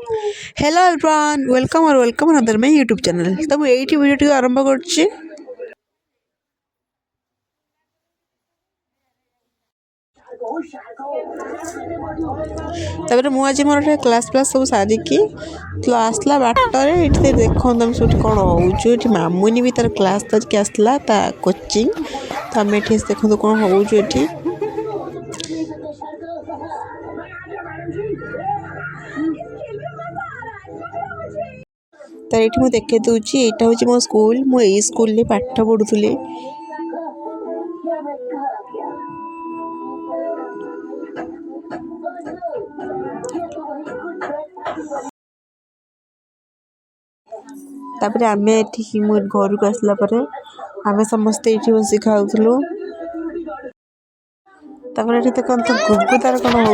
Hello everyone welcome another my YouTube channel. तो मुझे video आरंभ कर आज मोर क्लास सब सारिकी तो आसला बाटर ये देखो तुम सब कौन हो मामुनी भी तार क्लास करके आसला कोचिंग तो आम ये देखो कौन हो तो ये मुझे देखे दूची यहाँ हूँ मो स्कूल मुझे स्कूल पाठ पढ़ुली। तापर आम घर को आसला आम समस्ते ये बस खाऊलु। तापर ये देखो तो गुगु तार कौन हो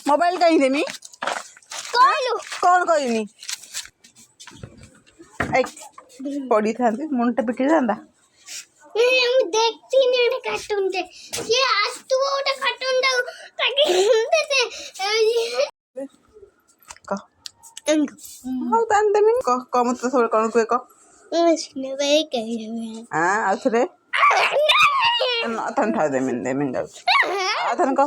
मोबाइल कहीं देमी कौन कहनी पड़ी था मुंडा पिटी था देखती नहीं कार्टून दे ये आज तू वो कार्टून दे ताकि क हां तान देमी क मत थोड़ा कौन कुए क उसने भाई कही हां आथरे न तन था देमी जाऊ आथन क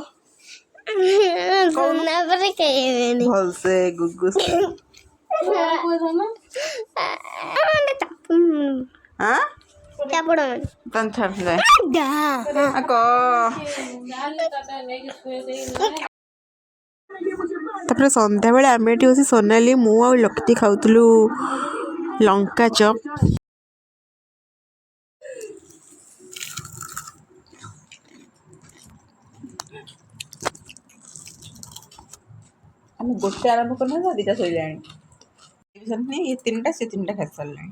कौन ना पर कही भल से गुगु हां क्या पढ़ो तन छाड़ जाए को तापर संध्या बेले आम ये बस सोनाली मु आ लक्ष्मी खाऊलु लंका चप। आम गोटे आरंभ करना दीटा शोला ये तीन टा से तीन टा खाई सारे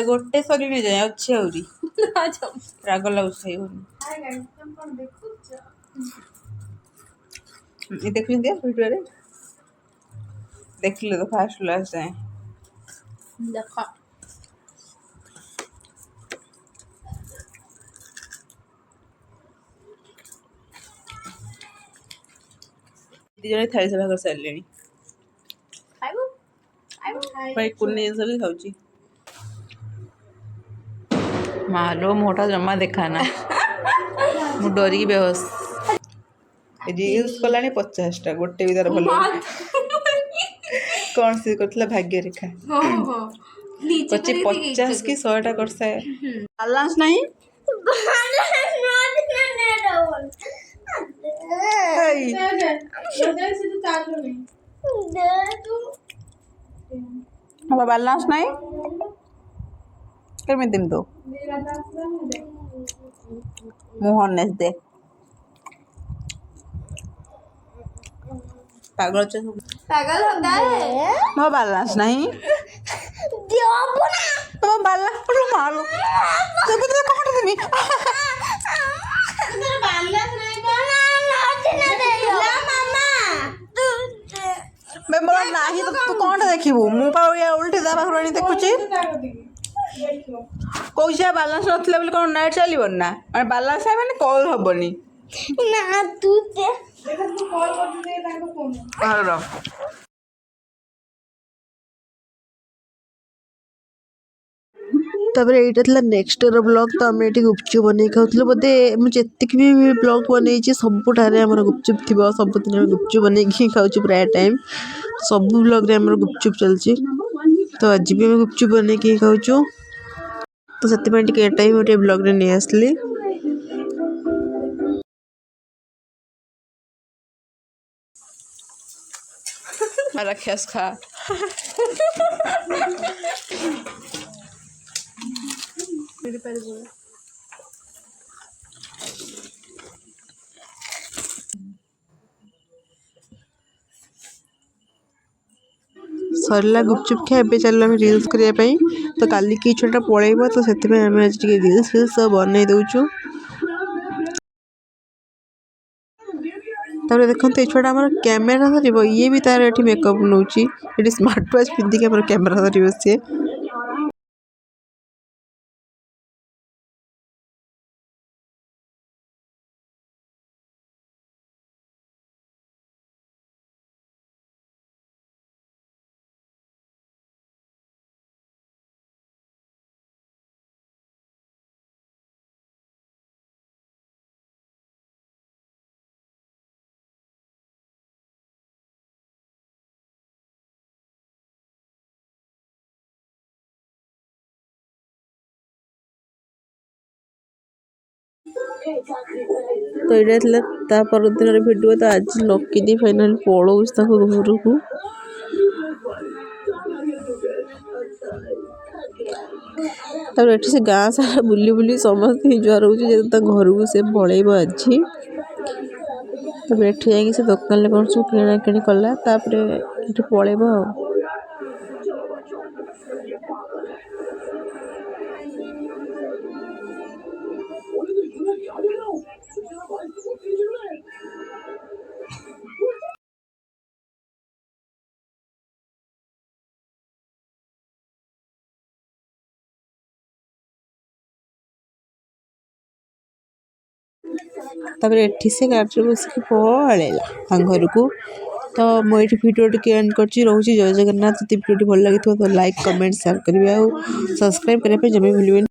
गोटे सरी नहीं जाए अच्छे आहरी राग लगुच देख वीडियो देख तो फास्ट लास्ट जाए देख जन थाली सफा कर सारे कुन्नी जिन भी खाऊँ मालो मोटा जमा देखाना मु डरिकी बेहोश रील्स कला 50टा गोटे भी तार भल कौन सी कर भाग्य रेखा पची 50 की 100टा कर बैलेंस नहीं बैलेंस नहीं केमी दिन तो मोहन दे पागल पागल होता है मो बैलेंस नहीं तो बैलेंस पर मारो तो बता कौन देमी तेरा बैलेंस नहीं ना दे मामा मैं मोर नाही तो तू कौन देखिबू मु पाउ या उल्टी दा पाखरानी देखुची कोइसा बैलेंस नथले बोले कोन नेट चलिबो ना माने बैलेंस है माने कॉल हबनी ना तू दे देखा तू कॉल कर दे ताको फोन हां तापर ये नेक्स्ट ब्लॉग तो आम ये गुपचुप बन खाऊल बोधे मुझे भी ब्लॉग बन सबुठारे गुपचुप थी सबुदिन आम गुपचुप बन खाऊ प्राय टाइम सब ब्लॉग गुपचुप चलती तो आज भी आम गुपचुप बन खाऊ तो से टाइम गोटे ब्लॉग रे नहीं आसली राक्षस खा सरला गुपचुप खा ए चल रिल्स करने तो काली कि छोटा पलैब तो से आज रिल्स फिल्स सब बन दौचु तापर देखते ये छुआ आम कैमेरा धर ये भी तार ये मेकअप नौ स्मार्ट वाच पिंधिक आम कैमेरा धर सी तो यहाँ परदिन भिडियो तो आज लकी दी फाइनाल पलाऊँ घर को तब ये से गाँ सारा बुली बुली समस्त जुआर हो घर को से पलैब आज तब ये से दुकान कौन सब किणा कि कला ये पलैब आ तापर एठी से गाड़ी बस पलैला घर को तो मुझे भिडियो टी एंड कर रोचे जय जगन्नाथ। भिडियो भल लगी तो लाइक कमेंट शेयर करेंगे और सब्सक्राइब करने जब भी भूलें।